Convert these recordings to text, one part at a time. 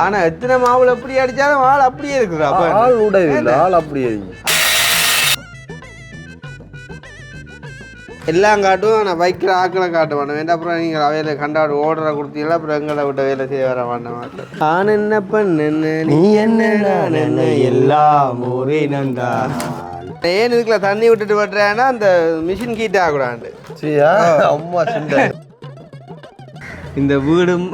ஆனா எத்தனை மாவுல எப்படி அடிச்சாலும் ஆள் அப்படியே இருக்குதா? ஆள் உடையில ஆள் அப்படியே எல்லாம் காட்டும். நான் வைக்கிற ஆக்களை காட்ட வேண்டாம் வேண்டாம். அப்புறம் நீங்கள் அவையில கண்டாடு ஓடுற கொடுத்தீங்களா அப்புறம் எங்களை விட்ட வேலை செய்ய வர வேண்டாம். நான் என்ன பண்ண நீ என்ன நான் என்ன எல்லாம் ஒரே நந்தா. ஏன் இதுக்குள்ள தண்ணி விட்டுட்டு வட்டுறேன்னா அந்த மிஷின் கீட் ஆகக்கூடாது. அம்மா சின்ன இந்த வீடும்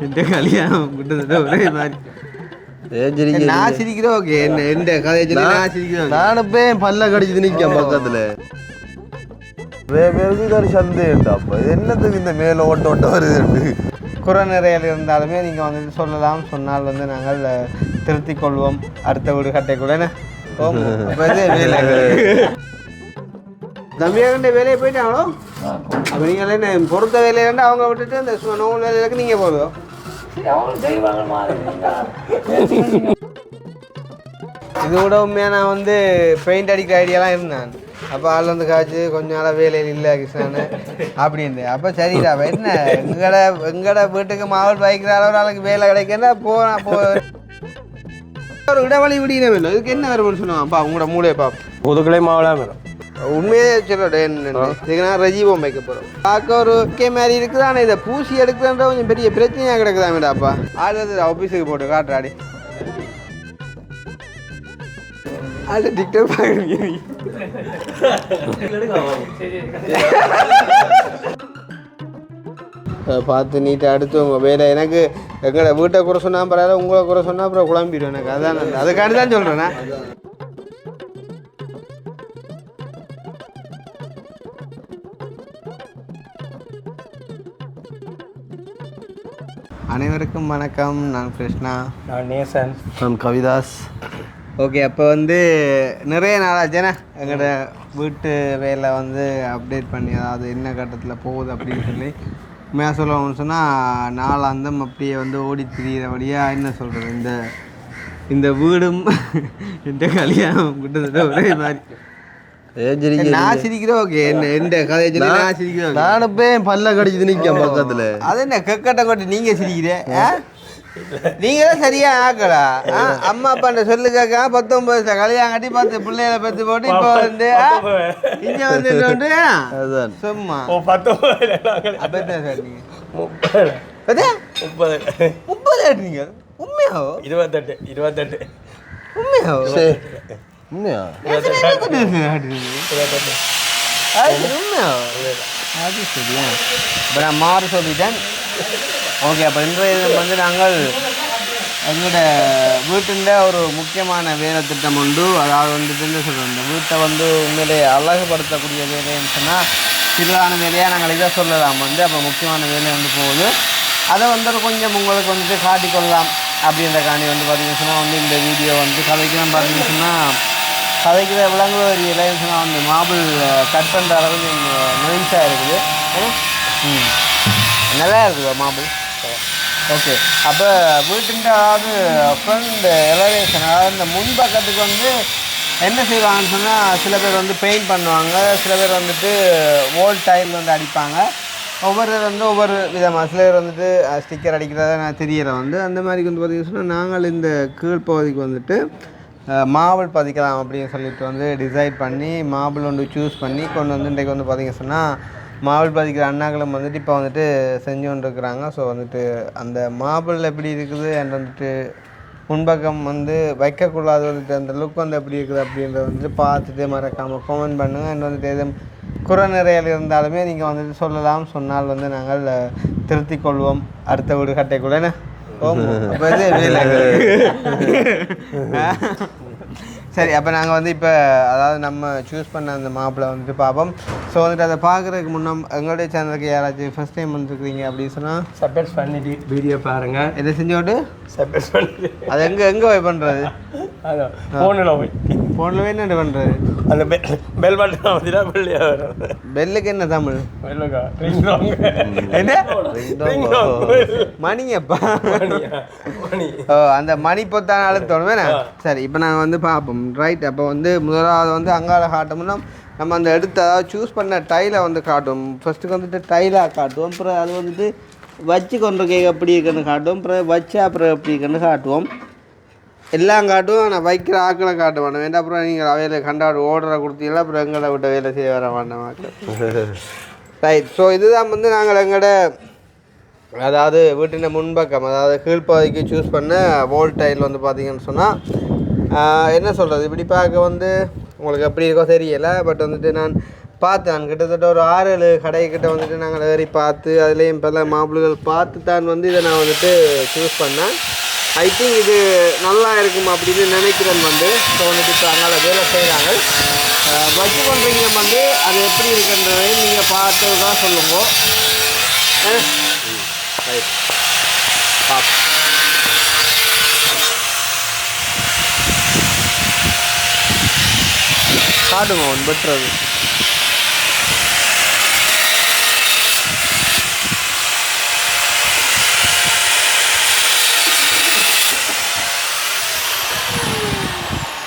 இந்த கல்யாணம் கிட்டத்தட்ட ஒரே மாதிரி. நான் சிரிக்கிறேன். ஓகே என்ன எந்த கதையை நான் சிரிக்கிறேன். நானுப்பே பல்ல கடிச்சு நிற்க பக்கத்துல பேருக்கு ஒரு சந்தேகம்டாப்பா. என்னத்துக்கு இந்த மேலே ஓட்ட ஓட்ட வருது? குறை நிறையில் இருந்தாலுமே நீங்கள் வந்துட்டு சொல்லலாம். சொன்னால் வந்து நாங்கள் திருத்திக் கொள்வோம். அடுத்த வீடு கட்டை கூட வேலை தம்பியாக வேலையை போயிட்டாங்களோ. அப்போ நீங்கள் என்ன பொறுத்த வேலையாண்டு அவங்க விட்டுட்டு இந்த நோல் வேலைகளுக்கு நீங்கள் போதும். இது கூட உண்மையாக நான் வந்து பெயிண்ட் அடிக்கிற ஐடியாலாம் இருந்தேன். அப்போ ஆள் வந்து காய்ச்சி கொஞ்ச நாளாக வேலையில் இல்லை கிருஷ்ணான்னு அப்படின்னு. அப்போ சரிடா என்ன எங்கட வீட்டுக்கு மாவட்ட வைக்கிற அளவு நாளைக்கு வேலை கிடைக்கன்னா போ ஒரு இடவழி விடின வேணும். இதுக்கு என்ன வரும்னு சொன்னாங்க. அப்பா உங்களோட மூளையை பார்ப்போம். புதுக்கலை மாவட்டம் வரும். உண்மையே சொல்லோட என்ன ரஜீவம் வைக்க போகிறோம். பார்க்க ஒரு ஓகே மாதிரி இருக்குது. ஆனால் இதை பூசி எடுக்கிறன்ற கொஞ்சம் பெரிய பிரச்சனையாக கிடக்குதாமேடாப்பா. ஆடுறது ஆஃபீஸுக்கு போட்டு காட்டுறாடி அது டிக்டாக் பார்க்குறீங்க. பார்த்து நீட்டாக அடுத்து உங்கள் வேலை. எனக்கு எங்களை வீட்டை குறை சொன்னால் பரவாயில்ல, உங்களை குறை சொன்னால் அப்புறம் குழம்பிடும் எனக்கு. அதான் அதுக்காண்டி தான் சொல்கிறேண்ணா. அனைவருக்கும் வணக்கம். நான் கிருஷ்ணா. நான் நேசன். நான் கவிதாஸ். ஓகே, அப்போ வந்து நிறைய நாளாச்சுன்னா எங்களோட வீட்டு வேலை வந்து அப்டேட் பண்ணி அதாவது என்ன கட்டத்தில் போகுது அப்படின்னு சொல்லி உண்மையாக சொல்லணும்னு சொன்னால் நாளாந்தம் அப்படியே வந்து ஓடி திரிகிறபடியாக என்ன சொல்கிறது. இந்த வீடும் இந்த கல்யாணம் கிட்டத்தட்ட ஒரே மாதிரி. நான் சிரிக்கிறேன். ஓகே என்ன எந்த கதையை சொல்லி நான் சிரிக்கிறேன். நானுப்பே பல்ல கடிச்சு நிற்க பக்கத்தில். அது என்ன கக்கட்டை கொட்டி நீங்கள் சிரிக்கிறேன். நீங்க தான் சரியா ஆக்கலா. அம்மா அப்பாண்ட சொல்லு கேட்க 19 கல்யாணம் கட்டி 10 பிள்ளைகளை பெற்று போட்டு இப்போ வந்து இங்க வந்து சும்மா 30 நீங்க உண்மையாவோ 28 உண்மையாவோ உண்மையா அது சரியா. இப்போ நான் மாற சொல்லிட்டேன். ஓகே, அப்போ இன்றைய வந்து நாங்கள் எங்களோட வீட்டில் ஒரு முக்கியமான வேலை திட்டம் உண்டு. அதாவது வந்துட்டு என்ன சொல்கிறோம், இந்த வீட்டை வந்து உண்மையிலே அழகுபடுத்தக்கூடிய வேலைன்னு சொன்னால் சிறுதான வேலையாக நாங்கள் இதை சொல்லலாம். வந்து அப்போ முக்கியமான வேலை வந்து போகுது. அதை வந்து கொஞ்சம் உங்களுக்கு வந்துட்டு காட்டிக்கொள்ளலாம் அப்படின்ற காணி வந்து பார்த்திங்கன்னு சொன்னால் வந்து இந்த வீடியோ வந்து கதைக்கெல்லாம் பார்த்திங்கன்னு சொன்னால் கதைக்கிற விலங்குல ஒரு இல்லைன்னு சொன்னால் வந்து மாபிள் கட் பண்ணுற அளவுக்கு நெல்ஸாக இருக்குது. நல்லா இருக்குது மாபிள். ஓகே, அப்போ வீட்டுன்ற அதாவது ஃப்ரண்ட் எலவேஷன் அதாவது இந்த முன்பக்கத்துக்கு வந்து என்ன செய்வாங்கன்னு சொன்னால் சில பேர் வந்து பெயிண்ட் பண்ணுவாங்க, சில பேர் வந்துட்டு ஓல்ட் டைல் வந்து அடிப்பாங்க. ஒவ்வொரு வந்து ஒவ்வொரு விதமாக சில பேர் வந்துட்டு ஸ்டிக்கர் அடிக்கிறத நான் தெரியற வந்து அந்த மாதிரி வந்து பார்த்திங்கன்னு சொன்னால் நாங்கள் இந்த கீழ்ப்பகுதிக்கு வந்துட்டு மாபிள் பதிக்கலாம் அப்படின்னு சொல்லிட்டு வந்து டிசைட் பண்ணி மாபிள் வந்து சூஸ் பண்ணி கொண்டு வந்து இன்றைக்கு வந்து பார்த்திங்க சொன்னால் மாபிள் பதிக்கிற அண்ணாக்களும் வந்துட்டு இப்போ வந்துட்டு செஞ்சு கொண்டு இருக்கிறாங்க. ஸோ வந்துட்டு அந்த மாபிள் எப்படி இருக்குது அண்ட் வந்துட்டு முன்பக்கம் வந்து வைக்கக்கூடாது வந்துட்டு அந்த லுக் வந்து எப்படி இருக்குது அப்படின்றத வந்துட்டு பார்த்துட்டு மறக்காமல் கமெண்ட் பண்ணுங்கள். அண்ட் வந்துட்டு எதுவும் குறை நிறையில் இருந்தாலுமே நீங்கள் வந்துட்டு சொல்லலாம். சொன்னால் வந்து நாங்கள் திருத்திக் கொள்வோம். அடுத்த வீடு கட்டைக்குள்ளே அப்போ இது வேலை. சரி, அப்போ நாங்கள் வந்து இப்போ அதாவது நம்ம சூஸ் பண்ண அந்த மாப்பிளை வந்துட்டு பார்ப்போம். ஸோ வந்துட்டு அதை பார்க்குறதுக்கு முன்னே எங்களுடைய சேனலுக்கு யாராச்சும் ஃபஸ்ட் டைம் வந்துருக்குறீங்க அப்படின்னு சொன்னால் சப்ஸ்கிரைப் பண்ணிட்டு வீடியோ பாருங்கள். இதை செஞ்சோட்டு சப்ஸ்கிரைப் பண்ணிட்டு அது எங்கே போய் பண்ணுறது? அதான் ஃபோனில் போய் என்ன பண்ணுறது? அந்த பெல் பட்டன் வந்துட்டா பிள்ளையா வரும். பெல்லுக்கு என்ன தமிழ்? என்ன மணியப்பா? அந்த மணி பொத்தான அழுத்தணும் வேணா. சரி, இப்போ நாங்கள் வந்து பார்ப்போம். ரைட், அப்போ வந்து முதலாவது வந்து அங்கால காட்டோம்னா நம்ம அந்த எடுத்து அதாவது சூஸ் பண்ண டைலை வந்து காட்டுவோம். ஃபஸ்ட்டுக்கு வந்துட்டு டைலாக காட்டுவோம். அப்புறம் அது வந்துட்டு வச்சு கொண்டு கேக் எப்படி இருக்குன்னு காட்டுவோம், அப்புறம் வச்சு அப்புறம் எப்படி இருக்குன்னு காட்டுவோம். எல்லாம் காட்டுவோம், நான் வைக்கிற ஆக்களை காட்ட மாட்டேன். வேண்டாம் அப்புறம் நீங்கள் அவையில் கண்டாடு ஓர்டரை கொடுத்தீங்களா அப்புறம் எங்களை விட்ட வேலை செய்ய வர மாட்டேன். ரைட். ஸோ இதுதான் வந்து நாங்கள் எங்களோட அதாவது வீட்டின் முன்பக்கம் அதாவது கீழ்ப்பகுதிக்கு சூஸ் பண்ண வோல் டைல் வந்து பார்த்தீங்கன்னு சொன்னால் என்ன சொல்கிறது, இப்படி பார்க்க வந்து உங்களுக்கு எப்படி இருக்கோ தெரியலை. பட் வந்துட்டு நான் பார்த்தேன் கிட்டத்தட்ட ஒரு 6-7 கடைக்கிட்ட வந்துட்டு நாங்கள் ஏறி பார்த்து அதுலேயும் பல மாப்பிள்ளைகள் பார்த்து தான் வந்து இதை நான் வந்துட்டு சூஸ் பண்ணேன். ஐ திங்க் இது நல்லா இருக்கும் அப்படின்னு நினைக்கிறேன் வந்து. ஸோ வந்துட்டு இப்போ அங்கே வேலை செய்கிறாங்க. வச்சு பண்ணுறீங்க வந்து அது எப்படி இருக்குன்றதையும் நீங்கள் பார்த்து தான் சொல்லுங்க. ரைட் காட்டுங்க ஒன்று பெட்றது.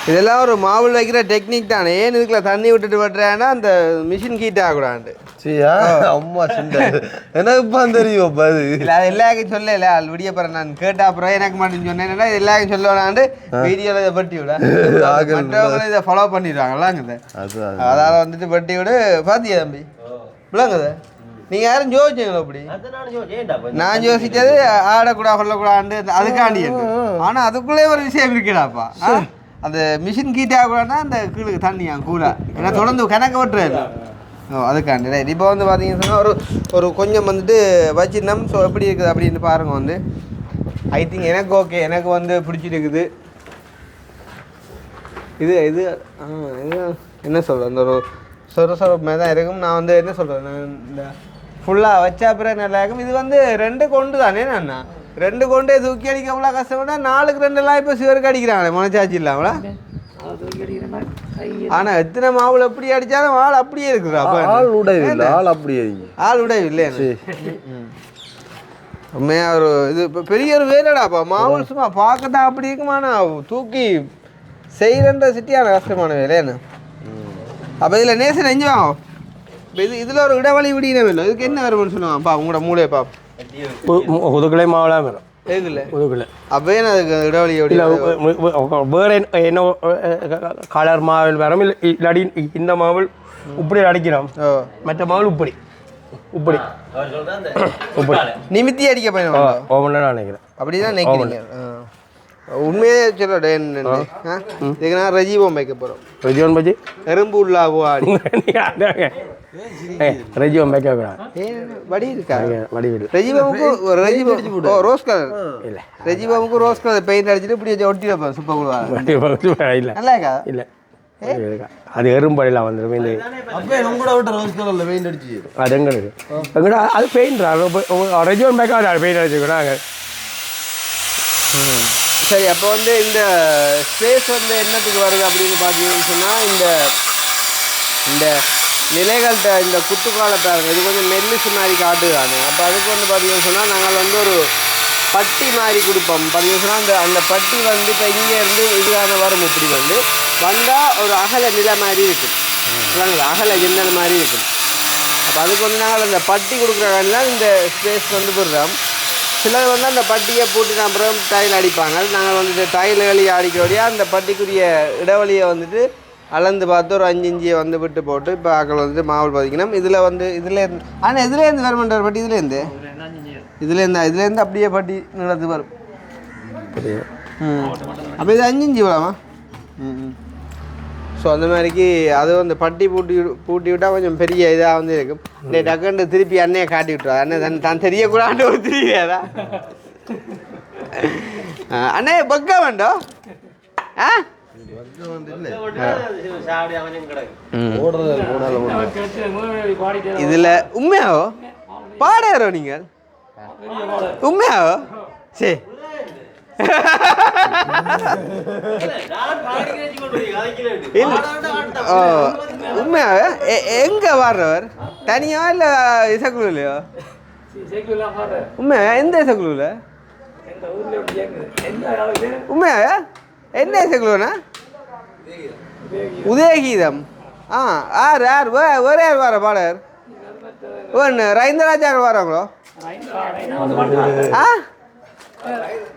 இதெல்லாம் ஒரு மாவுள் வைக்கிற டெக்னிக் தானே. ஏன் இதுக்குள்ள தண்ணி விட்டுட்டு வெட்டுறேன்னா அந்த மிஷின் ஹீட் ஆகக்கூடாது. சரியா அம்மா சின்ன எனக்கு இப்போ தெரியும் அது இல்லை அது எல்லாருக்கும் சொல்லல. அது விடிய போகிறேன் நான் கேட்டா அப்புறம் எனக்கு மட்டும் சொன்னேன்னா இது எல்லாருக்கும் சொல்லலாண்டு வீடியோவில் இதை வெட்டி விட மற்றவங்களும் இதை ஃபாலோ பண்ணிடுவாங்களாங்குது. அதால் வந்துட்டு வெட்டி விடு. பார்த்தியா தம்பி இல்லைங்குது. நீங்கள் யாரும் யோசிச்சீங்களோ அப்படி? நான் யோசிச்சது ஆடக்கூடாது சொல்லக்கூடாது அதுக்காண்டி. ஆனால் அதுக்குள்ளே ஒரு விஷயம் இருக்குடாப்பா. அந்த மிஷின் ஹீட் ஆகக்கூடாதுன்னா அந்த கீழுக்கு தண்ணியா கூலா ஏன்னா தொடர்ந்து கணக்கு விட்டுறது. அதுக்காண்டி ரைட். இப்போ வந்து பார்த்தீங்கன்னு சொன்னால் ஒரு கொஞ்சம் வந்துட்டு வச்சிருந்தோம். ஸோ எப்படி இருக்குது அப்படின்னு பாருங்க வந்து. ஐ திங்க் எனக்கு ஓகே, எனக்கு வந்து பிடிச்சிருக்குது. இது இது இது என்ன சொல்கிறேன், அந்த ஒரு சொரசொரப்பு தான் இருக்கும். நான் வந்து என்ன சொல்கிறேன், நான் இந்த ஃபுல்லாக வச்சா பிறகு நல்லா இருக்கும். இது வந்து 2 கொண்டு தானே அண்ணா 2 கொண்டே தூக்கி அடிக்க அவ்வளோ கஷ்டப்பட்டா 4க்கு 2 இப்போ சிவருக்கு அடிக்கிறாங்களே மனச்சாச்சு இல்லாமல. ஆனா எத்தனை மாவுல எப்படி அடிச்சாலும் ஆள் அப்படியே இருக்குதா? ஆள் உடையில்லை, ஆள் அப்படியே ஆள் உடையில்லை. உண்மையா ஒரு இது பெரிய ஒரு வேலைடாப்பா. மாவுள் சும்மா பார்க்கத்தான் அப்படி இருக்குமாண்ணா, தூக்கி செய்யறன்ற சிட்டியான கஷ்டமான வேலைன்னு. அப்போ இதில் நேசம் நெஞ்சுவாங்க. இப்போ இதில் ஒரு இடைவெளி விடினவே இல்லை. இதுக்கு என்ன வரும்னு சொல்லுவாங்கப்பா உங்களோட மூளையை பாப்பா. ஒதுக்கலை மாவெல்லாம் வரும் இல்லை ஒதுக்கலை. அப்போ என்ன அதுக்கு இடைவெளி எப்படி வேறு என்ன கலர் மாவல் வரும் இல்லை இல்லாடி இந்த மாவல் இப்படி அடிக்கிறோம், மற்ற மாவல் இப்படி இப்படி இப்படி நிமித்தி அடிக்க போயிருவாங்க. ஓவன் நினைக்கிறேன் அப்படிதான் நினைக்கிறீங்க. உண்மையே சொல்லடே இதுக்கு நான் ரஜீவம் வைக்க போகிறோம். ரஜீவன் பஜி எறும்பு உள்ளாகுவா ரஜீவன் வைக்க வடி இருக்கா? வடிவில் ரஜீவமுக்கு ரோஸ் கலர் இல்லை, ரஜீவமுக்கு ரோஸ் கலர் பெயிண்ட் அடிச்சுட்டு இப்படி ஒட்டி வைப்பேன். சூப்பர் இல்லை நல்லா இருக்கா? இல்லை அது எறும்படிலாம் வந்துடும். இந்த பெயிண்ட் அடிச்சு அது எங்கே இருக்கு எங்கடா அது பெயிண்ட் ரஜீவன் பேக்கா அது பெயிண்ட் அடிச்சுக்கிறாங்க. சரி, அப்போ வந்து இந்த ஸ்பேஸ் வந்து என்னத்துக்கு வருது அப்படின்னு பார்த்தீங்கன்னு சொன்னால் இந்த நிலைகள்கிட்ட இந்த குத்துக்கால பாருங்க, இது கொஞ்சம் மெல்லிசு மாதிரி காட்டுதானே. அப்போ அதுக்கு வந்து பார்த்தீங்கன்னு சொன்னால் நாங்கள் வந்து ஒரு பட்டி மாதிரி கொடுப்போம். பார்த்தீங்கன்னு சொன்னால் அந்த பட்டி வந்து இப்போ இங்கேருந்து இதுக்கான வரும். இப்படி வந்து வந்தால் ஒரு அகல நிலை மாதிரி இருக்கும், அகல ஜன்னல் மாதிரி இருக்கும். அப்போ அதுக்கு வந்து நாங்கள் அந்த பட்டி கொடுக்குறாங்கன்னா இந்த ஸ்பேஸ் வந்து போடுறோம். சிலர் வந்து அந்த பட்டியை பூட்டின அப்புறம் டைல் அடிப்பாங்க. நாங்கள் வந்துட்டு டைல் வழியை அடிக்கிறோடையாக அந்த பட்டிக்குரிய இடைவெளியை வந்துட்டு அளந்து பார்த்து ஒரு 5 இஞ்சியை வந்து விட்டு போட்டு இப்போ ஆக்கள் வந்துட்டு மாவுள் பதிக்கணும். இதில் வந்து இதுலேருந்து ஆனால் இதுலேருந்து வர மாட்டார் பட்டி, இதுலேருந்து அப்படியே பட்டி நிலத்து வரும். அப்போ இது 5 இஞ்சி விடாமா? ஸோ அந்த மாதிரிக்கு அது வந்து பட்டி பூட்டி விட்டால் கொஞ்சம் பெரிய இதாக வந்து இருக்கும். இந்த டக்குன்னு திருப்பி அண்ணையை காட்டி விட்டுருவா. அண்ணன் தான் தெரியக்கூடாது ஒரு தெரியாதா அண்ணே பக்கா வேண்டோம். இதில் உண்மையாவோ பாடுறோம் நீங்கள்? உண்மையாவோ? சரி உண்மையாவே எங்க வர்றவர் தனியா இல்ல இசக்குழுலையோ? உண்மையா எந்த இசக்குழுல? உண்மையாவே என்ன இசக்குழுனா? உதயகீதம். யார் வேற யார் வர பாடர்? ஒன்று ரைந்தராஜாக்கள் வராங்களோ? ஆ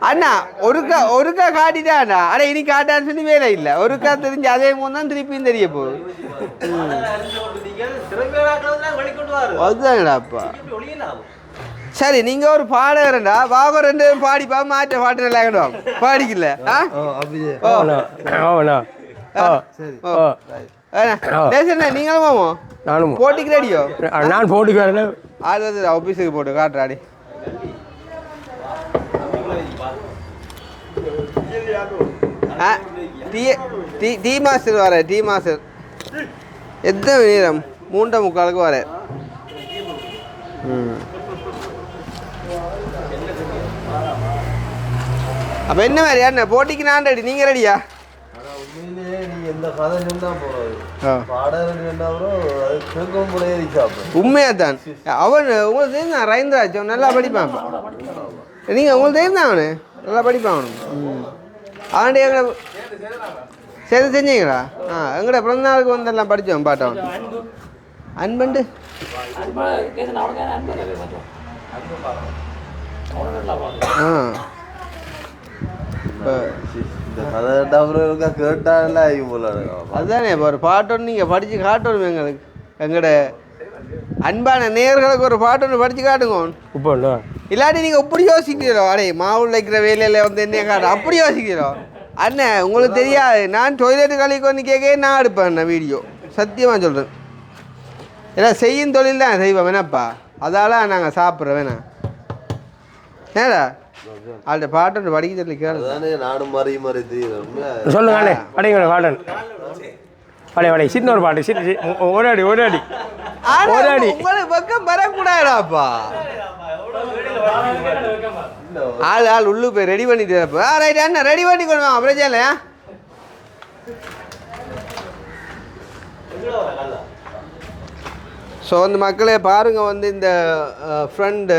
அண்ணா ஒருக்கா காட்டிட்டாண்ணா அட இனி காட்டான்னு சொல்லி வேலை இல்லை ஒருக்கா தெரிஞ்சு அதே மூணு தான் திருப்பியும் தெரிய போகுது அதுதான்டாப்பா சரி நீங்க ஒரு பாடகரண்டா வாங்க 2 பேரும் பாடிப்பா மாற்ற பாட்டு நல்லா கிடுவாங்க பாடிக்கல நீங்களும் மாமோ நானும் போட்டிக்கு ரெடியோ நான் போட்டுக்கு அது ஆஃபீஸுக்கு போட்டு காட்டுறாடி டீ மாஸ்டர் வர டீ மாஸ்டர் எத்தனை நேரம் 3:45 வர அப்போ என்ன மாதிரி என்ன போட்டிக்கு நான் ரெடி நீங்கள் ரெடியா உண்மையா தான் அவன் உங்களுக்கு தெரியும் தான் ரவீந்திராஜ் அவன் நல்லா படிப்பான் நீங்கள் உங்களுக்கு தெரியும் தான் அவனு நல்லா படிப்பான் அவனு அவன்கிட்ட எங்களை சேர்த்து செஞ்சீங்களா எங்கட பிறந்த நாளுக்கு வந்தெல்லாம் படித்தோம் பாட்டவன் அன்பண்டு அதுதானே இப்போ ஒரு பாட்டொன்று நீங்கள் படித்து காட்டணும் எங்களுக்கு எங்கட அன்பான நேயர்களுக்கு ஒரு பாட்டொன்று படித்து காட்டுங்க இப்போ இல்லாட்டி நீங்கள் இப்படி யோசிக்கிறோம் அடே மாவுள் வைக்கிற வேலையில் வந்து என்ன காட்டும் அப்படி யோசிக்கிறோம் அண்ணன் உங்களுக்கு தெரியாது நான் டொய்லெட்டு கழிக்கொண்டு கேட்க நான் எடுப்பேன் அண்ணன் வீடியோ சத்தியமாக சொல்கிறேன் ஏன்னா செய்யும் தொழில் தான் செய்வோம் வேணாப்பா அதால் நாங்கள் சாப்பிட்றோம் வேணா ஏடா அவள்கிட்ட பாட்டு படிக்க சொல்லி கேளு நானும் மாறி மாறி சொல்லுங்க படிங்க பாட்டன் பழைய சின்ன ஒரு பாட்டு ஓடாடி ஓடாடி ஓடாடி உங்களுக்கு பக்கம் வரக்கூடாதாப்பா ஆள் உள்ளு போய் ரெடி பண்ணிட்டு ரைட் அண்ணா ரெடி பண்ணி கொள்வாங்க அப்புறம் இல்லையா ஸோ வந்து மக்களே பாருங்கள் வந்து இந்த ஃப்ரண்ட்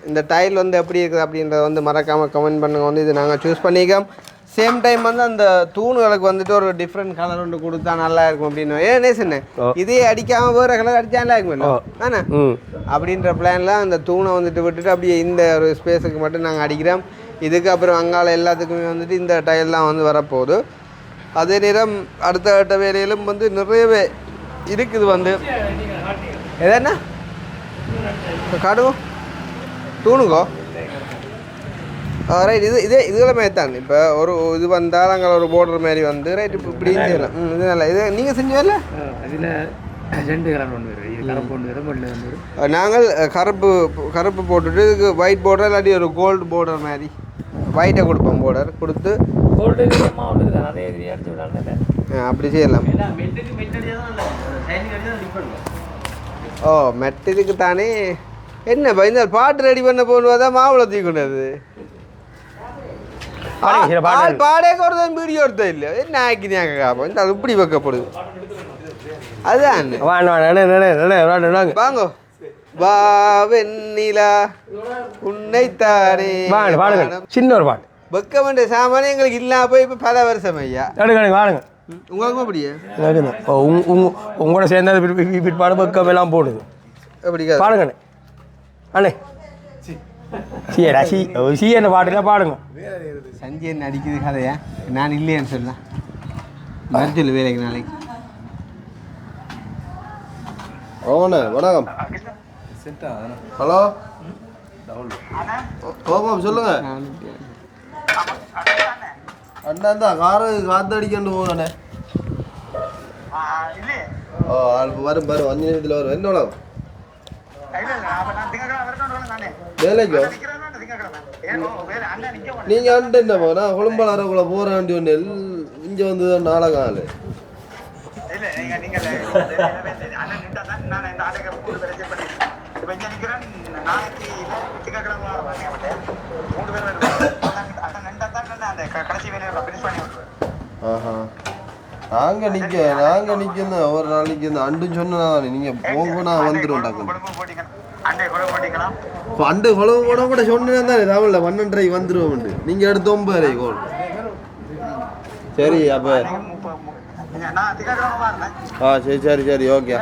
இந்த டைல் வந்து எப்படி இருக்குது அப்படின்றத வந்து மறக்காமல் கமெண்ட் பண்ணுங்க வந்து இது நாங்கள் சூஸ் பண்ணிக்கோம் சேம் டைம் வந்து அந்த தூணுகளுக்கு வந்துட்டு ஒரு டிஃப்ரெண்ட் கலர் ஒன்று கொடுத்தா நல்லா இருக்கும் அப்படின்னு ஏன்னே சொன்னேன் இதே அடிக்காமல் வேறு கலர் அடித்தா நல்லா இருக்கும்ல ஆனா அப்படின்ற பிளானில் அந்த தூணை வந்துட்டு விட்டுட்டு அப்படியே இந்த ஒரு ஸ்பேஸுக்கு மட்டும் நாங்கள் அடிக்கிறோம் இதுக்கு அப்புறம் அங்கால எல்லாத்துக்குமே வந்துட்டு இந்த டைல்லாம் வந்து வரப்போகுது அதே நேரம் அடுத்த வேலையிலும் வந்து நிறையவே இருக்குது வந்து எதன்னா காடுவோம் தூணுங்கோ ரைட் இதுகளை மாதிரி தான் இப்போ ஒரு இது வந்தால் அங்கே ஒரு போர்டர் மாதிரி வந்து ரைட் இப்படி செய்யலாம் இது நல்லா இது நீங்கள் செஞ்சதில்ல நாங்கள் கருப்பு போட்டுட்டு இதுக்கு ஒயிட் போர்டர் இல்லாட்டி ஒரு கோல்டு போர்டர் மாதிரி ஒயிட்டை கொடுப்போம் போர்டர் கொடுத்து அப்படி செய்யலாம் ஓ மெட்டதுக்கு தானே என்ன இந்த பாட்டு ரெடி பண்ண போகணுவா மாவுளை தூக்கினது பாடே குறதான் வீடியோ எடுத்த இல்லையா என்ன ஆக்கினாங்க காப்போம் இந்த அது இப்படி வைக்கப்படுது அதுதான் வாங்க வா வெண்ணிலா உன்னைத்தானே சின்ன ஒரு பாட்டு வெக்க வேண்டிய சாமானே எங்களுக்கு இல்லாம போய் இப்போ பல வருஷம் ஐயா வாடுங்க உங்களுக்கும் அப்படியே உங்களோட சேர்ந்த பிற்பாடு பக்கம் எல்லாம் போடுது எப்படி பாடுங்கண்ணே அண்ணே சீடா சி என்ன பாட்டுலாம் பாடுங்க சஞ்சயன் அடிக்குது கதையா நான் இல்லையான்னு சொல்லலாம் வர சொல்லு வேலைக்கு நாளைக்கு ஓண்ணே வணக்கம் ஹலோ ஓமாம் சொல்லுங்க அண்ணா தான் காற்று அடிக்கண்டு போகணே ஓ வரும் 5 நிமிஷத்தில் வரும் என்ன உலகம் வேலைக்கோ நீங்க அண்டு என்னப்பா நான் கொழும்பாளரக்குள்ள போற வேண்டிய ஒன்று இங்க வந்து நாடகம் ஆளு நாங்க நிக்க ஒரு நாளைக்கு இந்த அண்டு சொன்னா நீங்க போங்க நான் வந்துடும் அண்டு குழம்பு போட கூட சொன்னேன் தானே தமிழ்ல 12:30 வந்துருவோம் நீங்க எடுத்து 9:30 கோல் சரி அப்ப சரி ஓகே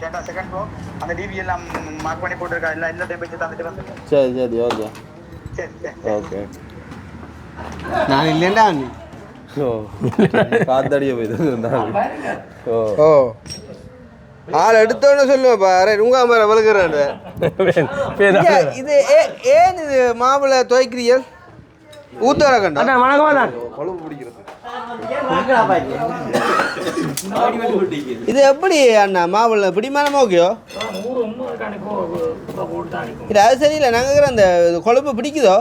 செகண்ட் ஃப்ளோர் அந்த டிவி எல்லாம் மார்க் பண்ணி போட்டுருக்கா எல்லா டைம் வச்சு தந்துட்டு வந்து சரி சரி ஓகே சரி சரி ஓகே நான் இல்லைண்டா ஓ காத்தடிய போய் ஓ ஓ ஆள் எடுத்தோன்னு சொல்லுவேன் பாரு உங்க மேலே வளர்க்குறேன் இது ஏன் இது மாவுளை துவைக்கிறீர்கள் ஊத்த வர கண்டா அண்ணா வணக்கம் தான் கொழும்பு பிடிக்கிறது இது எப்படி அண்ணா மாவுளை பிடிமானமா ஓகேயோ இது அது சரியில்லை நாங்கள் அந்த கொழுப்பு பிடிக்குதோ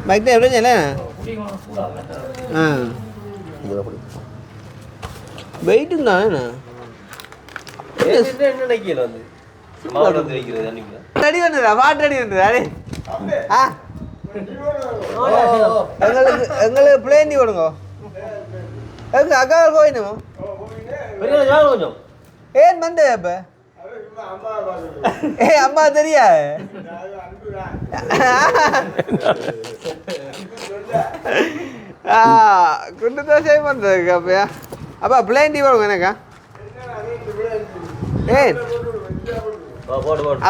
மைக் டைம் பிரச்சனை ஆ வெயிட்டு தானே அடி வந்துடா பாட்டு அடி வந்துடா அடே ஆ எங்களுக்கு பிளேண்டி கொடுங்க எங்க அக்கா போயிடணும் ஏன் வந்த இப்ப ஏ அம்மா தெரியா குண்டு தோசை பண்றதுக்கு அப்பயா அப்பா பிளேண்டி கொடுங்க எனக்கா ஏன்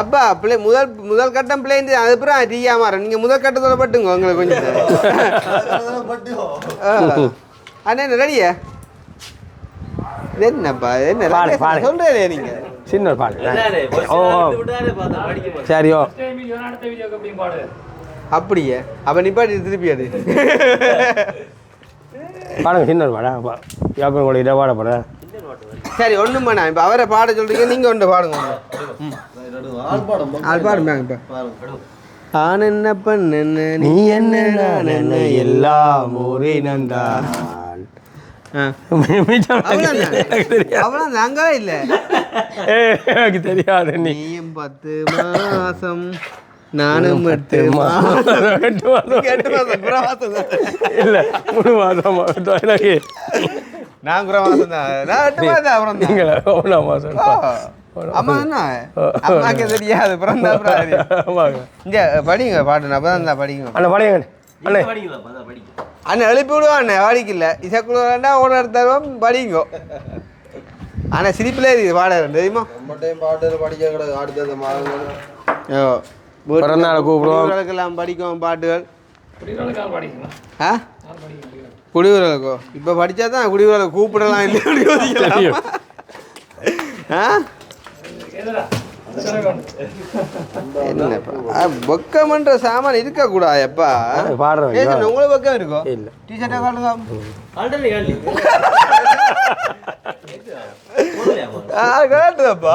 அப்பா பிள்ளை முதல் கட்டம் பிளேன் அதுக்கப்புறம் டீயா மாறேன் நீங்கள் முதல் கட்டத்தோட பட்டுங்க உங்களுக்கு கொஞ்சம் அண்ணா என்ன ரெடியா என்னப்பா என்ன சொல்கிறே நீங்கள் சின்ன ஒரு பாடு ஓ சரியோ அப்படியே அப்போ நிப்பாட்டி திருப்பி அது பாடுங்க சின்ன ஒரு பாடா யாப்பன் கூட இதை பாட பாட சரி ஒன்றும் பண்ணா இப்போ அவரை பாட சொல்கிறீங்க நீங்கள் ஒன்று பாடுங்க ஆள் பாடுங்க இப்போ ஆன் என்ன பண்ண நீ என்ன நான் என்ன எல்லாம் ஒரே நந்தான் அவ்வளோ அங்கே இல்லை எனக்கு தெரியாது நீயும் 10 மாசம் நானும் 8 இல்லை 3 மாதம் எனக்கு நான் குறை மாதம் தான் நான் 8 மாதம் அப்புறம் நீங்கள் 1 மாதம் அம்மா என்ன அம்மாக்கு தெரியாது பிறந்தா இங்கே படிங்க பாட்டு அப்போ தான் படிங்க அண்ணா படிங்க அண்ணே அண்ணன் எழுப்பி விடுவான் அண்ணே படிக்கல இசைக்குழுவாண்டா ஓட எடுத்தாலும் படிங்கோ ஆனால் சிரிப்பிலே இருக்குது பாடம் தெரியுமா நம்மட்டையும் பாட்டு படிக்க கூடாது அடுத்தது மாதங்கள் ஓ பிறந்தநாள் கூப்பிடுவோம் குடிவுகளுக்கெல்லாம் படிக்கும் பாட்டுகள் ஆ குடிவுகளுக்கோ இப்போ படித்தா தான் குடிவுகளை கூப்பிடலாம் இல்லைன்னு யோசிக்கலாம் ஆ என்னப்பா பக்கம்ன்ற சாமான் இருக்கக்கூடாதுப்பா பாடுறேன் உங்களுக்கு பக்கம் இருக்கும் இல்லை டிஷர்ட்டை காட்டுங்க காட்டுதாப்பா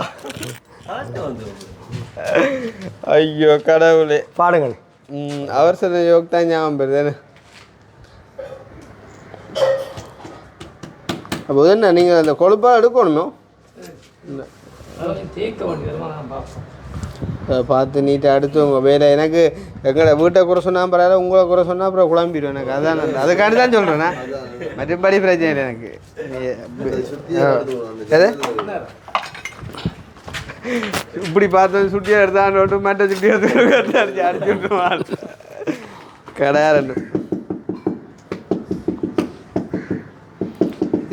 ஐயோ கடவுளே பாடுங்க அவர் சொன்ன யோக் தான் ஞாபகம் பெறுது அப்போ என்ன நீங்கள் அந்த கொழுப்பாக எடுக்கணுமோ இல்லை பார்த்து நீட்டாக அடுத்தவங்க வேலை எனக்கு எங்களை வீட்டை குறை சொன்னால் பரவாயில்ல உங்களை குறை சொன்னால் அப்புறம் குழம்பிடும் எனக்கு அதான் அதுக்காண்டி தான் சொல்கிறேண்ணா மற்றபடி பிரச்சனை இல்லை எனக்கு எது இப்படி பார்த்தது சுட்டியாக எடுத்தான்னு மற்ற சுட்டி எடுத்து அடிச்சு விட்டுருவான் கிடையாது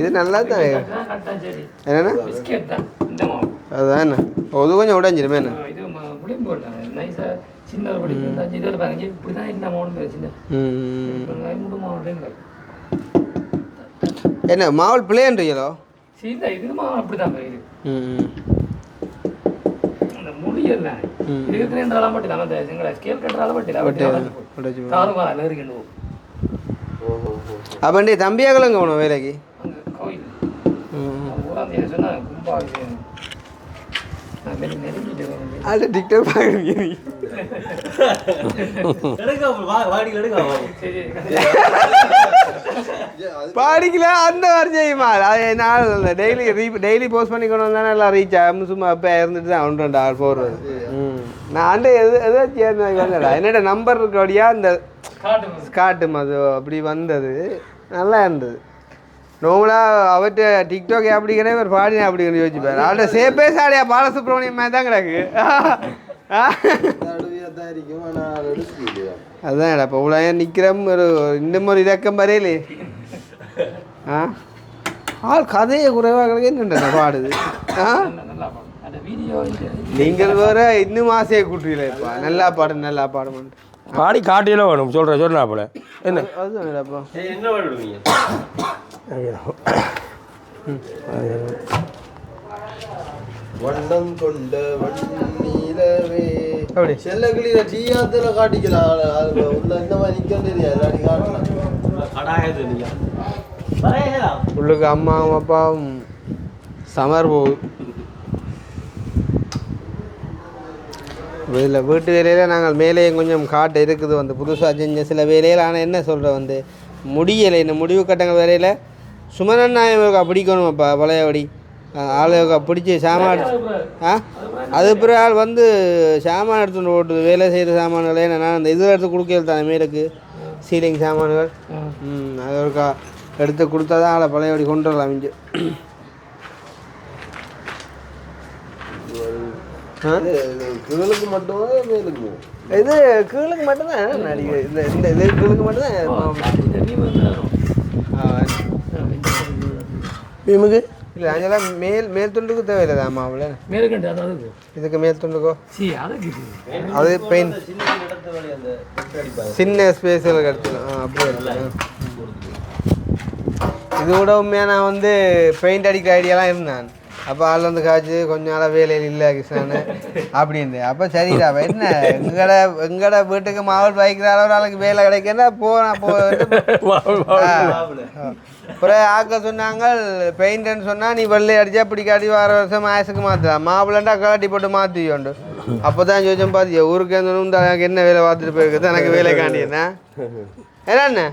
இது நல்லா தான் என்னண்ணா அதுதான் என்ன அது கொஞ்சம் உடஞ்சிருமே என்ன என்ன மாவல் பிள்ளைன்றீங்களோ அப்பண்டி தம்பியாக்களுங்க போனோம் வேலைக்கு அது டிக்டாக் பார்க்குறீங்க பாடிக்கல அந்த மாதிரி செய்யுமா அது நான் டெய்லி போஸ்ட் பண்ணிக்கணும் தானே எல்லாம் ரீச் ஆகும் சும்மா அப்போ இருந்துட்டு தான் 1-2 ஆள் போடுறது நான் அந்த எதாச்சும் என்னோட நம்பர் இருக்கடியா அந்த காட்டும் அது அப்படி வந்தது நல்லா இருந்தது நோமலாக அவர்கிட்ட டிக்டாக் அப்படிங்கிற ஒரு பாடி அப்படிங்கிற யோசிப்பார் அவர்கிட்ட சேப்பே சாடியா பாலசுப்ரமணியம் மாதிரி தான் கிடக்கு அதுதான் இப்போ இவ்வளோ நிற்கிறோம் ஒரு இன்னும் ஒரு இறக்கம் வரையிலே ஆ ஆள் கதையை குறைவாக கிடக்கு என்னென்ன பாடுது நீங்கள் வேற இன்னும் ஆசையை கூட்டுவீங்களேப்பா நல்லா பாடுமெண்டு பாடி காட்டியெல்லாம் வேணும் சொல்கிறா போல என்ன அதுதான்ப்பா என்ன பண்ணுவீங்க வண்ணம் கொண்ட வண்ணீரவே அப்படி செல்ல கிளியில ஜீயாத்துல காட்டிக்கலாம் உள்ள இந்த மாதிரி நிற்கிறது எல்லாரும் காட்டலாம் உள்ளுக்கு அம்மாவும் அப்பாவும் சமர் போகுது இதில் வீட்டு வேலையில் நாங்கள் மேலேயும் கொஞ்சம் காட்ட இருக்குது வந்து புதுசாக செஞ்ச சில வேலையில். ஆனால் என்ன சொல்கிறேன் வந்து முடியலை இந்த முடிவு கட்டங்கள் வேலையில் சுமரநாயகா பிடிக்கணும் அப்போ பழையபடி ஆளுக்கா பிடிச்சி சாமான் அது பிறகு ஆள் வந்து சாமான் எடுத்துகிட்டு ஓட்டுது வேலை செய்கிற சாமான்கள். ஏன்னா நான் அந்த இதில் எடுத்து கொடுக்கறது தானே மேலுக்கு சீலிங் சாமான்கள் அது ஒருக்கா எடுத்து கொடுத்தா தான் ஆளை பழையபடி கொண்டு வரலாம் இங்கே. கீழுக்கு மட்டும் மேலுக்கு இது கீழுக்கு மட்டும்தான் நடிகை இந்த இந்த இது கீழுக்கு மட்டும்தான் இமுக்கு இல்லை அங்கெல்லாம் மேல் துண்டுக்கு தேவையில்லை தான் மாவுல இதுக்கு மேல் துண்டுக்கோ அது பெயிண்ட் சின்ன ஸ்பேஸில் எடுத்துக்கலாம் அப்படியே எடுத்துக்கலாம். இது கூட உண்மையாக நான் வந்து பெயிண்ட் அடிக்கிற ஐடியாலாம் இருந்தேன். அப்போ ஆள் வந்து காய்ச்சி கொஞ்ச நாளாக வேலையில் இல்லை கிருஷ்ணான்னு அப்படின்னு. அப்போ சரிடா என்ன எங்கட வீட்டுக்கு மாவல் வைக்கிறார ஒரு ஆளுக்கு வேலை கிடைக்கிறா அப்புறம் ஆக்க சொன்னாங்க பெயிண்ட்னு சொன்னால் நீ வெள்ளை அடித்தா பிடிக்காடி வார வருஷம் ஆயுசுக்கு மாற்றலாம் மாப்பிள்ளண்டா கலாட்டி போட்டு மாற்றிக்கொண்டு. அப்போ தான் யோசிச்சோம் பார்த்தியா ஊருக்கு எனக்கு என்ன வேலை பார்த்துட்டு போயிருக்குது எனக்கு வேலை காண்டியண்ணா என்ன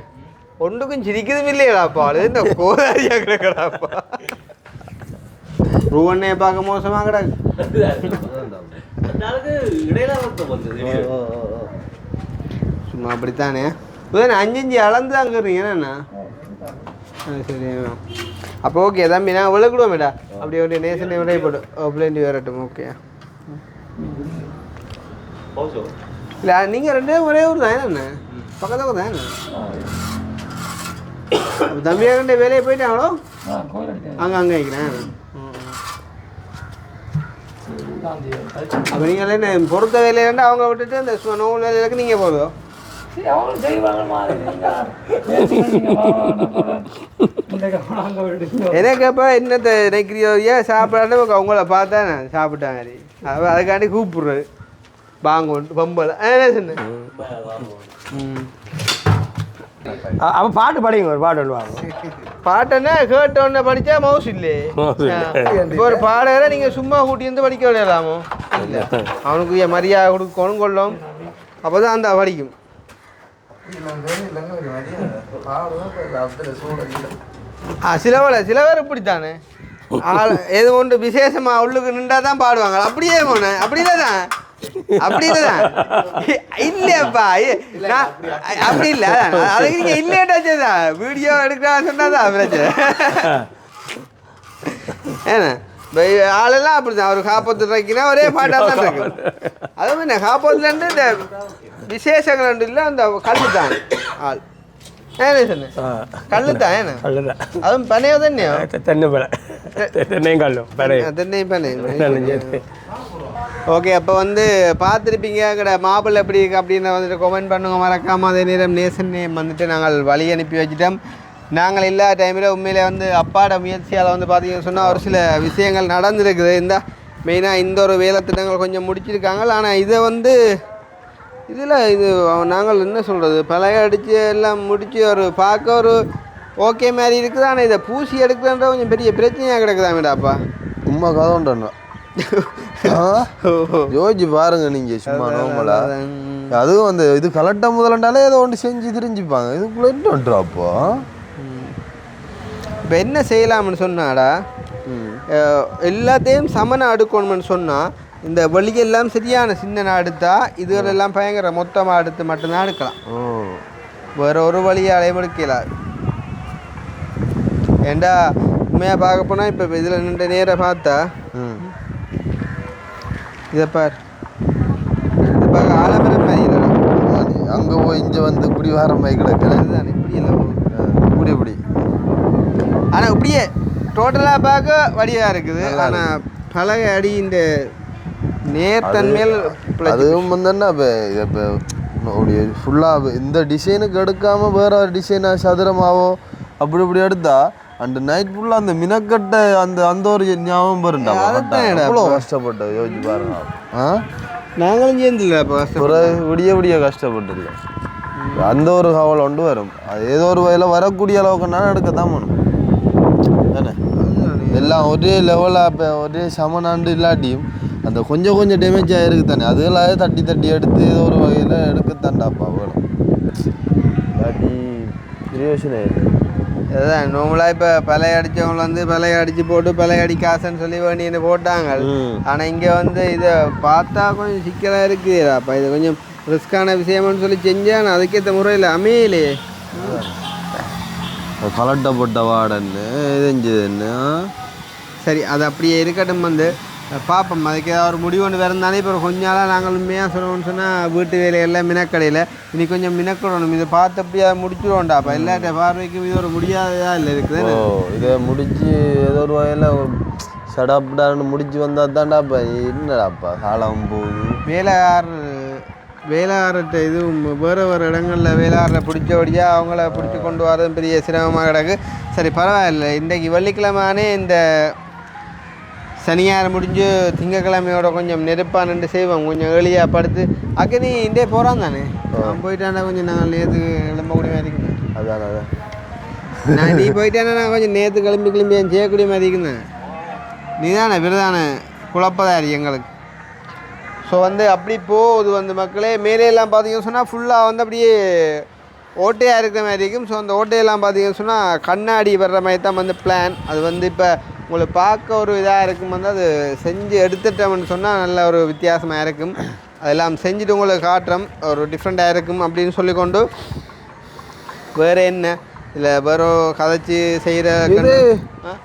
ஒன்றுக்கும் சிரிக்கிறதும் இல்லையடாப்பா அது இந்த கோதாரியாக கிடக்கடாப்பா ரூவண்ணையை பார்க்க மோசமாக கிடக்கு. சும்மா அப்படித்தானே உதவி 5 அளந்து அங்கே இருங்க என்னண்ணா சரி அப்போ ஓகே தம்பி நான் விளக்கிடுவோமேடா அப்படி ஒரு நேசனை விளைய போடும் பிள்ளைண்டி வரட்டும் ஓகே. இல்லை நீங்கள் 2 ஒரே ஊர் தான் என்னண்ணே பக்கத்தில் தான் என்ன தம்பியாக 2 வேலையை போயிட்டாங்களோ அங்கே வைக்கிறேன். அப்போ நீங்கள் என்ன பொறுத்த வேலையிலேருந்து அவங்க விட்டுட்டு இந்த நோவு வேலைகளுக்கு நீங்கள் போதும் எனக்கு அப்போ என்னத்தை நினைக்கிறியோ ஏன் சாப்பிடான்னு அவங்கள பார்த்தா நான் சாப்பிட்டாங்க அதுக்காண்டி கூப்பிடுறது வாங்க பம்பல சொன்னேன். அப்போ பாட்டு படிங்க ஒரு பாட்டு வாங்க பாட்டன்னா கேட்டோன்னே படித்தா மவுஸ் இல்லையே இப்போ ஒரு பாடகரை நீங்கள் சும்மா கூட்டி இருந்து படிக்க விளையாடாமோ இல்லை அவனுக்கு மரியாதை கொடுக்கணும் கொள்ளும் அப்போ தான் அந்த படிக்கும். சில பேர் இப்படித்தானே எது ஒன்று விசேஷமாக உள்ளுக்கு நின்றா தான் பாடுவாங்க அப்படியே போனேன் அப்படிதான் அப்படிதான் இல்லையாப்பா அப்படி இல்லை அதுக்கு நீங்கள் இல்லையாட்டாச்சா வீடியோ எடுக்கிறான்னு சொன்னாதான் பிரச்சனை ஏன்னா ஆளெல்லாம் அப்படி தான் அவர் காப்பத்து வைக்கினா ஒரே பாட்டாக தான் இருக்கு. அதுவும் என்ன காப்பத்துலேருந்து இந்த விசேஷங்கள் ரெண்டு இல்லை அந்த கல்லு தான் ஆள் ஏன்னு சொன்னேன் கல்லு தான் ஏன்னா அதுவும் பனையோ தண்ணியோ தென்னையும் கல்லும் தென்னையும் பனை. ஓகே அப்போ வந்து பார்த்துருப்பீங்க எங்கட மாப்பிள்ளை எப்படி இருக்குது அப்படின்னு வந்துட்டு கமெண்ட் பண்ணுங்க மறக்காமல். அதே நேரம் நேசன் நேம் வந்துட்டு நாங்கள் வழி அனுப்பி வச்சுட்டோம். நாங்கள் எல்லா டைமில் உண்மையிலே வந்து அப்பாட முயற்சியால் வந்து பார்த்தீங்கன்னு சொன்னால் ஒரு சில விஷயங்கள் நடந்துருக்குது. இந்த மெயினாக இந்த ஒரு வேலை திட்டங்கள் கொஞ்சம் முடிச்சிருக்காங்க. ஆனால் இதை வந்து இதில் இது நாங்கள் என்ன சொல்கிறது பழைய அடித்து எல்லாம் முடித்து ஒரு பார்க்க ஒரு ஓகே மாதிரி இருக்குது. ஆனால் இதை பூசி எடுக்குதுன்ற கொஞ்சம் பெரிய பிரச்சனையாக கிடக்குதாமேடாப்பா சும்மா கதை உண்டா யோசிச்சு பாருங்க நீங்க சும்மா நோமலா அதுவும் அந்த இது கலெக்டா முதலண்டாலே ஏதோ ஒன்று செஞ்சு தெரிஞ்சுப்பாங்க இதுக்குள்ள என்னப்போ இப்போ என்ன செய்யலாம்னு சொன்னாடா எல்லாத்தையும் சமனை அடுக்கணும்னு சொன்னால் இந்த வழியெல்லாம் சரியான சின்ன அடுத்தா இதுகளெல்லாம் பயங்கர மொத்தமாக அடுத்து மட்டும்தான் எடுக்கலாம். வேற ஒரு வழியாலையும் எடுக்கலாம். ஏண்டா உண்மையாக பார்க்க போனால் இப்போ இதில் நின்று நேராக பார்த்தா இதை பார் இதை பார்க்க ஆலமரம் மாதிரி இல்லைடா அங்கே போய் இங்கே வந்து இப்படி வர மாதிரி கிடக்கு அதுதான் இப்படி இல்லை இப்படி ஆனால் இப்படியே டோட்டலாக பார்க்க வடிவாக இருக்குது ஆனால் பலகை அடி இந்த நேர்த்தன்மையில் அதுவும் வந்துன்னா இப்போ ஃபுல்லாக இந்த டிசைனுக்கு எடுக்காமல் வேற ஒரு டிசைனாக சதுரமாவோ அப்படி இப்படி எடுத்தா அந்த நைட் ஃபுல்லாக அந்த மினக்கட்டை அந்த ஒரு ஞாபகம் வருண்டா எவ்வளோ கஷ்டப்பட்ட யோசிச்சு பாருங்க நாங்களும் சேர்ந்துல விடிய கஷ்டப்பட்டு அந்த ஒரு கவலை கொண்டு வரும் அது ஏதோ ஒரு வகையில் வரக்கூடிய அளவுக்குனாலும் எடுக்கத்தான் வேணும் தானே எல்லாம் ஒரே லெவலாக இப்போ ஒரே சமனாண்டு இல்லாட்டியும் அந்த கொஞ்சம் டேமேஜ் ஆகிருக்கு தானே அதெல்லாம் தட்டி எடுத்து ஏதோ ஒரு வகையில் எடுக்கத்தாண்டாப்பா வேணும் இல்லாட்டி பிரியோசனை இல்லை அதுதான் நார்மலாக இப்போ பழைய அடித்தவங்க வந்து பழைய அடித்து போட்டு பழைய அடி காசுன்னு சொல்லி வேண்டியன்னு போட்டாங்க ஆனால் இங்கே வந்து இதை பார்த்தா கொஞ்சம் சிக்கலாக இருக்குது அப்போ இது கொஞ்சம் ரிஸ்கான விஷயம்னு சொல்லி செஞ்சேன் அதுக்கேற்ற முறையில் அமையலையே கலட்டப்பட்ட வாடன்னு செஞ்சதுன்னு சரி அது அப்படியே இருக்கட்டும் வந்து பார்ப்போம் அதுக்கு ஏதாவது ஒரு முடிவு ஒன்று வேறுந்தாலே இப்போ கொஞ்ச நாளாக நாங்கள் உண்மையாக சொல்லணும்னு சொன்னால் வீட்டு வேலையெல்லாம் மினக்கடையில் இனி கொஞ்சம் மினக்கிடணும் இதை பார்த்து அப்படியே முடிச்சுடுவோம்டா அப்போ எல்லாட்ட பார்வைக்கும் இது ஒரு முடியாததாக இல்லை இருக்குது இதை முடிச்சு ஏதோ ஒரு வகையில் சடாப்டான்னு முடிச்சு வந்தால் தான்டாப்பா என்னடாப்பா காலம் போகுது வேலையார்கிட்ட இதுவும் வேறு இடங்களில் வேலையாரில் பிடிச்சபடியாக அவங்கள பிடிச்சி கொண்டு வரதும் பெரிய சிரமமாக கிடக்கு சரி பரவாயில்லை இன்றைக்கு வெள்ளிக்கிழமையானே இந்த சனியார் முடிஞ்சு திங்கக்கிழமையோட கொஞ்சம் நெருப்பாக நின்று செய்வோம் கொஞ்சம் ஏர்லியாக படுத்து அக்கனி இண்டே போகிறான் தானே போயிட்டாண்டா கொஞ்சம் நாங்கள் நேற்று கிளம்பக்கூடிய மாதிரி இருக்குண்ணே அதான் நான் நீ போயிட்டானே நான் கொஞ்சம் நேற்று கிளம்பி என் செய்யக்கூடிய மாதிரி இருக்குண்ணே நீ தானே விருதான குழப்பதாரி எங்களுக்கு ஸோ வந்து அப்படி போகுது வந்து மக்களே மேலே எல்லாம் பார்த்தீங்கன்னு சொன்னால் ஃபுல்லாக வந்து அப்படியே ஓட்டையாக இருக்கிற மாதிரி இருக்கும் ஸோ அந்த ஓட்டையெல்லாம் பார்த்தீங்கன்னு சொன்னால் கண்ணாடி வர்ற மாதிரி தான் வந்து பிளான் அது வந்து இப்போ உங்களுக்கு பார்க்க ஒரு இதாக இருக்கும் வந்து அது செஞ்சு எடுத்துட்டோம்னு சொன்னால் நல்ல ஒரு வித்தியாசமாக இருக்கும் அதெல்லாம் செஞ்சுட்டு உங்களுக்கு காட்டுறோம் ஒரு டிஃப்ரெண்ட்டாக இருக்கும் அப்படின்னு சொல்லிக்கொண்டு வேறு என்ன இல்லை வேறு கதைச்சி செய்கிற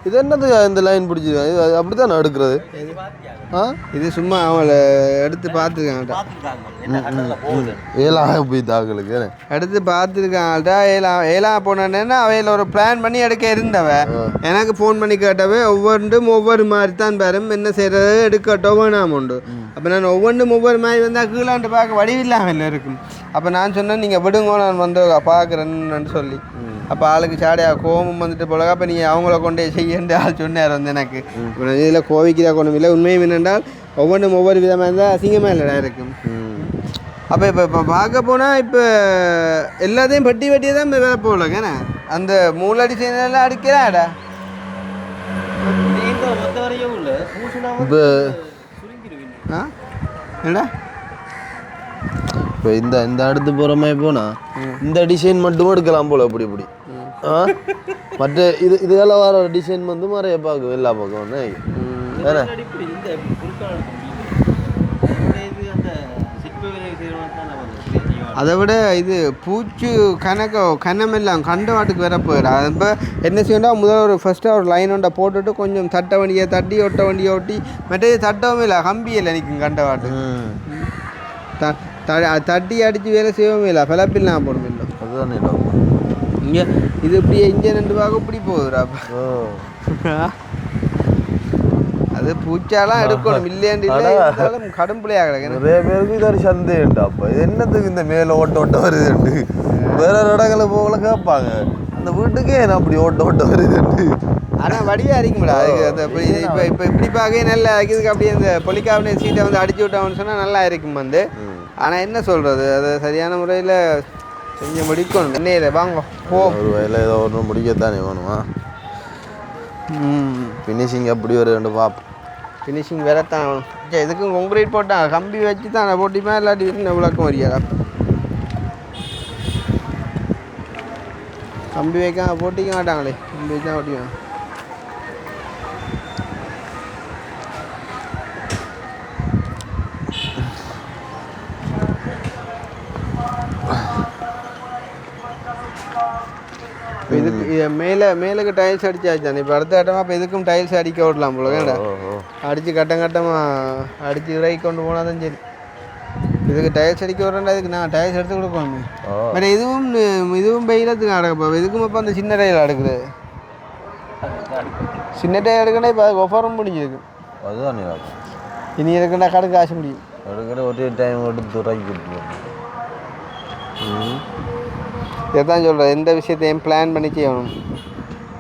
இது என்னது இந்த லைன் பிடிச்சிருக்காங்க இது அப்படி தான் எடுக்கிறது இது சும்மா அவங்கள எடுத்து பார்த்துருக்காங்கட்டா ஏழாக போய் தாக்கலுக்கு எடுத்து பார்த்துருக்காங்கட்டா ஏழாம் போனேன்னா அவையில் ஒரு பிளான் பண்ணி எடுக்க இருந்தவ எனக்கு ஃபோன் பண்ணி கேட்டவே ஒவ்வொன்றும் ஒவ்வொரு மாதிரி தான் பெறும் என்ன செய்கிறது எடுக்கட்டோ வேணாம் உண்டு அப்போ நான் ஒவ்வொன்றும் ஒவ்வொரு மாதிரி வந்தால் கீழாண்டு பார்க்க வடிவில்லாமல் இருக்கும் அப்போ நான் சொன்னேன் நீங்கள் விடுங்க நான் வந்து பார்க்குறேன்னு சொல்லி அப்போ ஆளுக்கு சாடையாக கோபம் வந்துட்டு போலக அப்போ நீங்கள் அவங்கள கொண்டே செய்யண்டு ஆள் சொன்னார் வந்து எனக்கு இதில் கோவிக்கிறா கொண்டும் இல்லை உண்மையும் என்னென்றால் ஒவ்வொன்றும் ஒவ்வொரு விதமாக இருந்தால் அசிங்கமாக இல்லைடா இருக்கும் அப்போ இப்போ பார்க்க போனால் இப்போ எல்லாத்தையும் வெட்டியே தான் வேலை போகலங்கண்ணே அந்த மூலடி செய்யலாம் அடிக்கிறாடா என்னடா இப்போ இந்த அடுத்து போகிற மாதிரி போனால் இந்த டிசைன் மட்டும் எடுக்கலாம் போல் அப்படி இப்படி மற்ற இதெல்லாம் வர டிசைன் வந்து மறைய பார்க்கும் எல்லா பக்கம் வந்து வேற அதை விட இது பூச்சு கனமெல்லாம் கண்ட வாட்டுக்கு வேற போயிடும் அது இப்போ என்ன செய்யணும் முதல்ல ஒரு ஃபஸ்ட்டாக ஒரு லைன் ஒன்றை போட்டுட்டு கொஞ்சம் தட்ட வண்டியை தட்டி ஒட்ட வண்டியை ஒட்டி மற்றது தட்டவும் இல்லை கம்பி இல்லை நிற்கும் கண்ட வாட்டு தட்டி அடித்து வேலை செய்யவும் இல்லை பிளப்பில்லாம் போடும் இல்லை அதுதான் இங்கே இது இப்படியே இங்கே ரெண்டு பாகம் இப்படி போகுதுடா அது பூச்சாலாம் எடுக்கணும் இல்லையாண்டு இல்லை கடும் பிள்ளையாக கிடக்கு நிறைய பேருக்கு இது ஒரு சந்தேகம்டாப்பா இது என்னத்துக்கு இந்த மேலே ஓட்ட வருதுண்டு வேற இடங்களில் போகல கேட்பாங்க அந்த வீட்டுக்கே நான் அப்படி ஓட்ட வருதுண்டு ஆனால் வடிவாக இருக்கும்டா அதுக்கு அந்த இப்போ இப்படி பார்க்க நல்லா இதுக்கு அப்படியே இந்த பொலிக்காவின சீட்டை வந்து அடிச்சு விட்டோம்னு சொன்னால் நல்லா இருக்கும் வந்து ஆனால் என்ன சொல்கிறது அது சரியான முறையில் கொஞ்சம் முடிக்கணும் என்ன இதை வாங்க போ ஒரு வயலில் ஏதோ ஒன்று முடிக்கத்தானே வேணுமா ஃபினிஷிங் அப்படி ஒரு ரெண்டு பார்ப்போம் ஃபினிஷிங் வேற தான் இதுக்கும் கொங்க்ரீட் போட்டான் கம்பி வச்சு தான் போட்டிமா இல்லாட்டி விளக்கம் வரியாதா கம்பி வைக்க போட்டிக்க மாட்டாங்களே கம்பி வச்சா ஓட்டிக்கலாம் இப்போ இதுக்கு மேலுக்கு டைல்ஸ் அடிச்சாச்சானே இப்போ அடுத்த கட்டமாக இப்போ இதுக்கும் டைல்ஸ் அடிக்க விடலாம் போலங்கடா அடித்து கட்டமாக அடித்து இறக்கி கொண்டு போனால் தான் சரி இதுக்கு டைல்ஸ் அடிக்க விட்றேன்டா இதுக்கு நான் டைல்ஸ் எடுத்து கொடுக்கணும் வேறு இதுவும் பெயிலத்துக்கு அடக்கப்போ இதுக்கும் அப்போ அந்த சின்ன டைல் அடுக்குது சின்ன டயர் எடுக்கண்டா இப்போ ஒஃபரும் முடிஞ்சிருக்கு. அதுதான் இனி எடுக்கண்டா கடன் காசு முடியும். எடுக்கிற ஒரே டைம் எடுத்து துறைக்கு கொடுத்துருவோம். இதான் சொல்கிறேன், எந்த விஷயத்தையும் பிளான் பண்ணி செய்யணும்.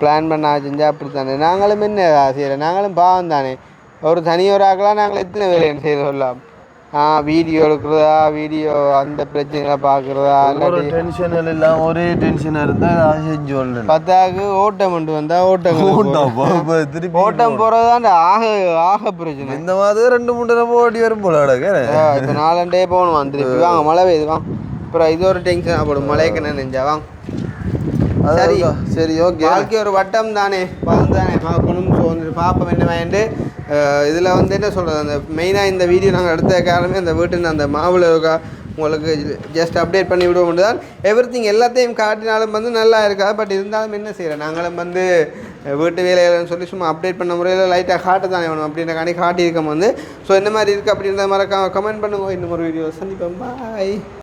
பிளான் பண்ண செஞ்சால் அப்படி தானே. நாங்களும் என்ன செய்கிறோம், நாங்களும் பாவம் தானே. ஒரு தனியொரு ஆக்கலாம் நாங்கள் எத்தனை வேலை செய்ய சொல்லலாம். வீடியோ எடுக்கிறதா, வீடியோ அந்த பிரச்சனைகளை பார்க்குறதா, டென்ஷன் எல்லாம் ஒரே டென்ஷனாக இருந்தால் செஞ்சு வரணும். பத்தாக்கு ஓட்டம் கொண்டு வந்தால் திருப்பி ஓட்டம் போகிறது தான் ஆக பிரச்சனை. இந்த மாதிரி 2-3 தடவை ஓடி வரும் போல இப்போ 4 போகணும் திருப்பி. வாங்க மழை பெய்யுது வாங்க. அப்புறம் இது ஒரு டென்ஷனாக போடும் மழைக்கு என்ன நெஞ்சா வாங்க. சரி சரி ஓகே. வாழ்க்கை ஒரு வட்டம் தானே, பதம் தானே பார்க்கணும். ஸோ வந்து பார்ப்போம் என்ன வேண்டு. இதில் வந்து என்ன சொல்கிறது, அந்த மெயினாக இந்த வீடியோ நாங்கள் எடுத்த காரணமே அந்த வீட்டுன்னு அந்த மாவில் இருக்கா உங்களுக்கு ஜஸ்ட் அப்டேட் பண்ணி விடுவோம் தான். எவ்ரிதிங் எல்லாத்தையும் காட்டினாலும் வந்து நல்லா இருக்காது. பட் இருந்தாலும் என்ன செய்கிறேன், நாங்களும் வந்து வீட்டு வேலைகள்னு சொல்லி சும்மா அப்டேட் பண்ண முறையில் லைட்டாக காட்ட தானே வேணும் அப்படின்றக்காண்டி காட்டியிருக்கோம் வந்து. ஸோ என்ன மாதிரி இருக்குது அப்படின்ற மாதிரி கமெண்ட் பண்ணுங்க. இன்னும் ஒரு வீடியோ சந்திப்போம். பாய்.